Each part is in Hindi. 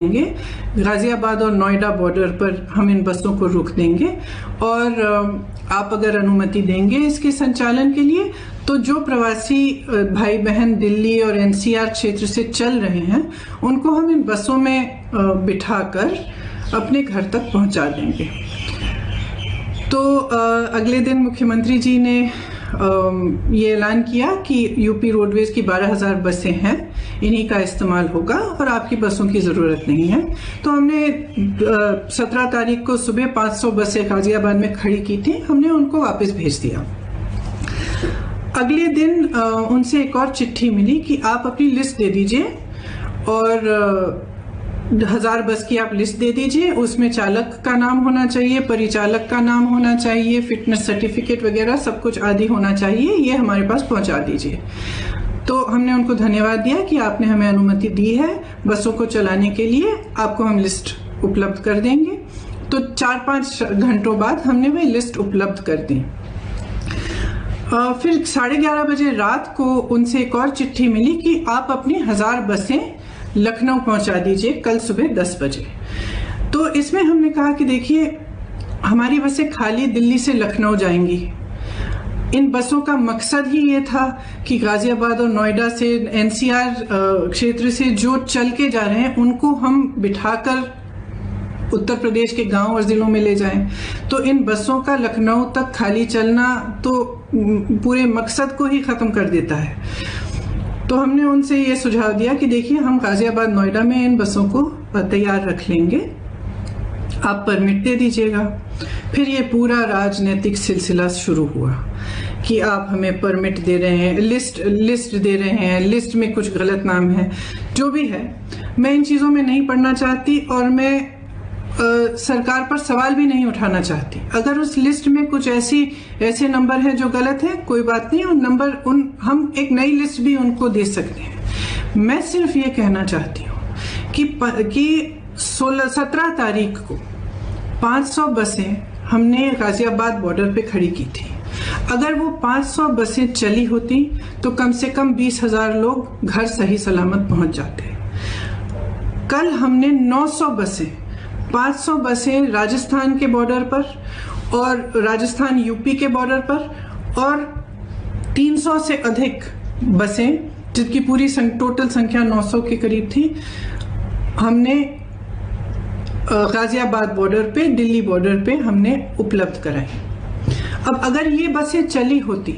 गाजियाबाद और नोएडा बॉर्डर पर हम इन बसों को रोक देंगे और आप अगर अनुमति देंगे इसके संचालन के लिए तो जो प्रवासी भाई बहन दिल्ली और एनसीआर क्षेत्र से चल रहे हैं उनको हम इन बसों में बिठाकर अपने घर तक पहुंचा देंगे। तो अगले दिन मुख्यमंत्री जी ने ये ऐलान किया कि यूपी रोडवेज की 12,000 बसें हैं, इन्हीं का इस्तेमाल होगा और आपकी बसों की ज़रूरत नहीं है। तो हमने 17 तारीख को सुबह 500 बसें गाजियाबाद में खड़ी की थी, हमने उनको वापस भेज दिया। अगले दिन उनसे एक और चिट्ठी मिली कि आप अपनी लिस्ट दे दीजिए और 1000 बस की आप लिस्ट दे दीजिए, उसमें चालक का नाम होना चाहिए, परिचालक का नाम होना चाहिए, फिटनेस सर्टिफिकेट वगैरह सब कुछ आदि होना चाहिए, ये हमारे पास पहुंचा दीजिए। तो हमने उनको धन्यवाद दिया कि आपने हमें अनुमति दी है बसों को चलाने के लिए, आपको हम लिस्ट उपलब्ध कर देंगे। तो 4-5 घंटों बाद हमने वह लिस्ट उपलब्ध कर दी। फिर 11:30 बजे रात को उनसे एक और चिट्ठी मिली कि आप अपनी 1000 बसें लखनऊ पहुंचा दीजिए कल सुबह 10 बजे। तो इसमें हमने कहा कि देखिए हमारी बसें खाली दिल्ली से लखनऊ जाएंगी, इन बसों का मकसद ही ये था कि गाजियाबाद और नोएडा से एनसीआर क्षेत्र से जो चल के जा रहे हैं उनको हम बिठाकर उत्तर प्रदेश के गांव और जिलों में ले जाएं। तो इन बसों का लखनऊ तक खाली चलना तो पूरे मकसद को ही खत्म कर देता है। तो हमने उनसे ये सुझाव दिया कि देखिए हम गाजियाबाद नोएडा में इन बसों को तैयार रख लेंगे, आप परमिट दे दीजिएगा। फिर ये पूरा राजनीतिक सिलसिला शुरू हुआ कि आप हमें परमिट दे रहे हैं, लिस्ट दे रहे हैं, लिस्ट में कुछ गलत नाम है, जो भी है। मैं इन चीज़ों में नहीं पढ़ना चाहती और मैं सरकार पर सवाल भी नहीं उठाना चाहती। अगर उस लिस्ट में कुछ ऐसे नंबर हैं जो गलत हैं, कोई बात नहीं, हम एक नई लिस्ट भी उनको दे सकते हैं। मैं सिर्फ ये कहना चाहती हूँ कि 17 तारीख को 500 बसें हमने गाजियाबाद बॉर्डर पे खड़ी की थी। अगर वो 500 बसें चली होती तो कम से कम 20,000 लोग घर सही सलामत पहुंच जाते। कल हमने 900 बसें, 500 बसें राजस्थान के बॉर्डर पर और राजस्थान यूपी के बॉर्डर पर और 300 से अधिक बसें जिनकी पूरी टोटल संख्या 900 के करीब थी, हमने गाजियाबाद बॉर्डर पे, दिल्ली बॉर्डर पे हमने उपलब्ध कराई। अब अगर ये बसें चली होती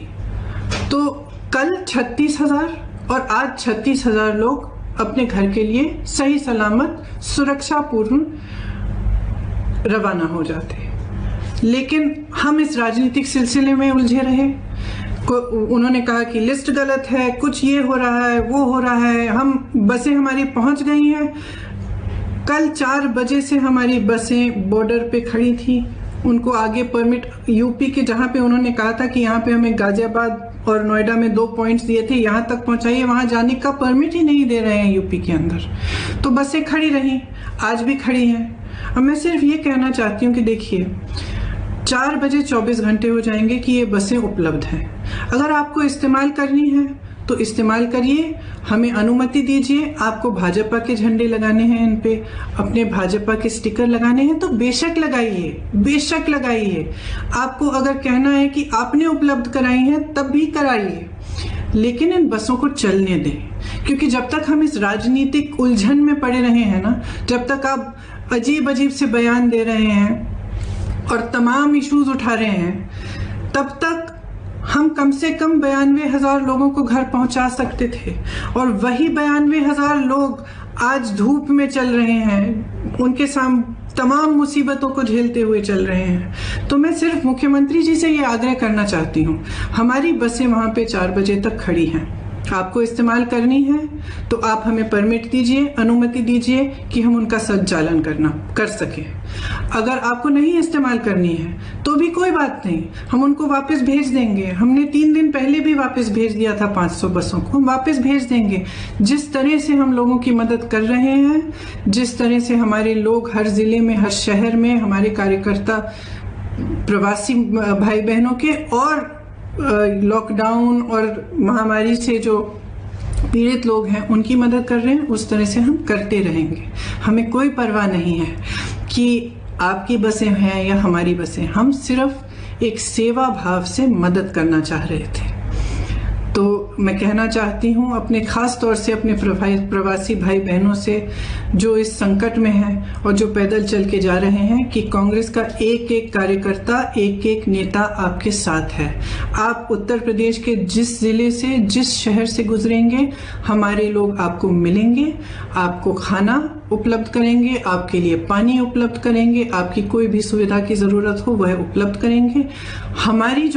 तो कल 36,000 और आज 36,000 लोग अपने घर के लिए सही सलामत सुरक्षापूर्ण रवाना हो जाते। लेकिन हम इस राजनीतिक सिलसिले में उलझे रहे। उन्होंने कहा कि लिस्ट गलत है, कुछ ये हो रहा है, वो हो रहा है, बसें हमारी पहुंच गई हैं। कल 4 बजे से हमारी बसें बॉर्डर पे खड़ी थी, उनको आगे परमिट यूपी के, जहां पे उन्होंने कहा था कि यहाँ पे हमें गाजियाबाद और नोएडा में 2 पॉइंट्स दिए थे, यहाँ तक पहुंचाइए, वहां जाने का परमिट ही नहीं दे रहे हैं यूपी के अंदर। तो बसें खड़ी रही, आज भी खड़ी हैं। अब मैं सिर्फ ये कहना चाहती हूँ कि देखिए 4 बजे 24 घंटे हो जाएंगे कि ये बसें उपलब्ध हैं। अगर आपको इस्तेमाल करनी है तो इस्तेमाल करिए, हमें अनुमति दीजिए। आपको भाजपा के झंडे लगाने हैं, इन पे अपने भाजपा के स्टिकर लगाने हैं तो बेशक लगाइए, बेशक लगाइए। आपको अगर कहना है कि आपने उपलब्ध कराई हैं तब भी कराइए, लेकिन इन बसों को चलने दें। क्योंकि जब तक हम इस राजनीतिक उलझन में पड़े रहे हैं ना, जब तक आप अजीब से बयान दे रहे हैं और तमाम इश्यूज उठा रहे हैं, तब तक हम कम से कम 92,000 लोगों को घर पहुंचा सकते थे। और वही 92,000 लोग आज धूप में चल रहे हैं, उनके सामने तमाम मुसीबतों को झेलते हुए चल रहे हैं। तो मैं सिर्फ मुख्यमंत्री जी से ये आग्रह करना चाहती हूँ, हमारी बसें वहाँ पे 4 बजे तक खड़ी हैं, आपको इस्तेमाल करनी है तो आप हमें परमिट दीजिए, अनुमति दीजिए कि हम उनका संचालन कर सकें। अगर आपको नहीं इस्तेमाल करनी है तो भी कोई बात नहीं, हम उनको वापस भेज देंगे। हमने 3 दिन पहले भी वापस भेज दिया था 500 बसों को, हम वापस भेज देंगे। जिस तरह से हम लोगों की मदद कर रहे हैं, जिस तरह से हमारे लोग हर जिले में, हर शहर में, हमारे कार्यकर्ता प्रवासी भाई बहनों के और लॉकडाउन और महामारी से जो पीड़ित लोग हैं उनकी मदद कर रहे हैं, उस तरह से हम करते रहेंगे। हमें कोई परवाह नहीं है कि आपकी बसें हैं या हमारी बसें, हम सिर्फ एक सेवा भाव से मदद करना चाह रहे थे। तो मैं कहना चाहती हूँ अपने खास तौर से अपने प्रवासी भाई बहनों से जो इस संकट में हैं और जो पैदल चल के जा रहे हैं कि कांग्रेस का एक एक कार्यकर्ता, एक एक नेता आपके साथ है। आप उत्तर प्रदेश के जिस जिले से, जिस शहर से गुजरेंगे, हमारे लोग आपको मिलेंगे, आपको खाना उपलब्ध करेंगे, आपके लिए पानी उपलब्ध करेंगे, आपकी कोई भी सुविधा की ज़रूरत हो वह उपलब्ध करेंगे। हमारी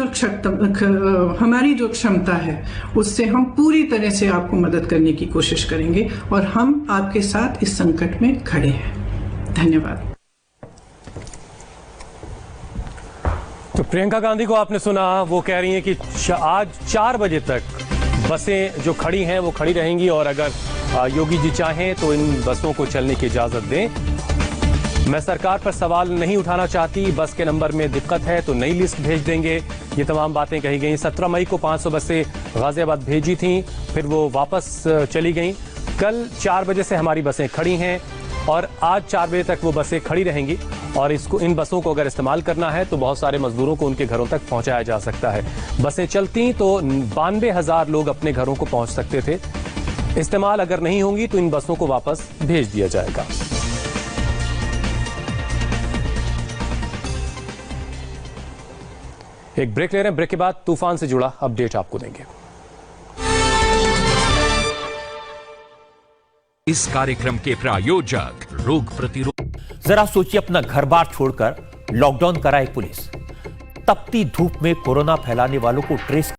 जो क्षमता है उससे हम पूरी तरह से आपको मदद करने की कोशिश करेंगे और हम आपके साथ इस संकट में खड़े हैं। धन्यवाद। तो प्रियंका गांधी को आपने सुना, वो कह रही हैं कि आज 4 बजे तक बसें जो खड़ी हैं वो खड़ी रहेंगी और अगर योगी जी चाहें तो इन बसों को चलने की इजाजत दें। मैं सरकार पर सवाल नहीं उठाना चाहती, बस के नंबर में दिक्कत है तो नई लिस्ट भेज देंगे, ये तमाम बातें कही गई। 17 मई को 500 बसें गाजियाबाद भेजी थी, फिर वो वापस चली गई। कल 4 बजे से हमारी बसें खड़ी हैं और आज 4 बजे तक वो बसें खड़ी रहेंगी और इन बसों को अगर इस्तेमाल करना है तो बहुत सारे मजदूरों को उनके घरों तक पहुंचाया जा सकता है। बसें चलती तो 92,000 लोग अपने घरों को पहुंच सकते थे। इस्तेमाल अगर नहीं होंगी तो इन बसों को वापस भेज दिया जाएगा। एक ब्रेक ले रहे हैं, ब्रेक के बाद तूफान से जुड़ा अपडेट आपको देंगे। इस कार्यक्रम के प्रायोजक रोग प्रतिरोध। जरा सोचिए, अपना घर बार छोड़कर लॉकडाउन कराए पुलिस, तपती धूप में कोरोना फैलाने वालों को ट्रेस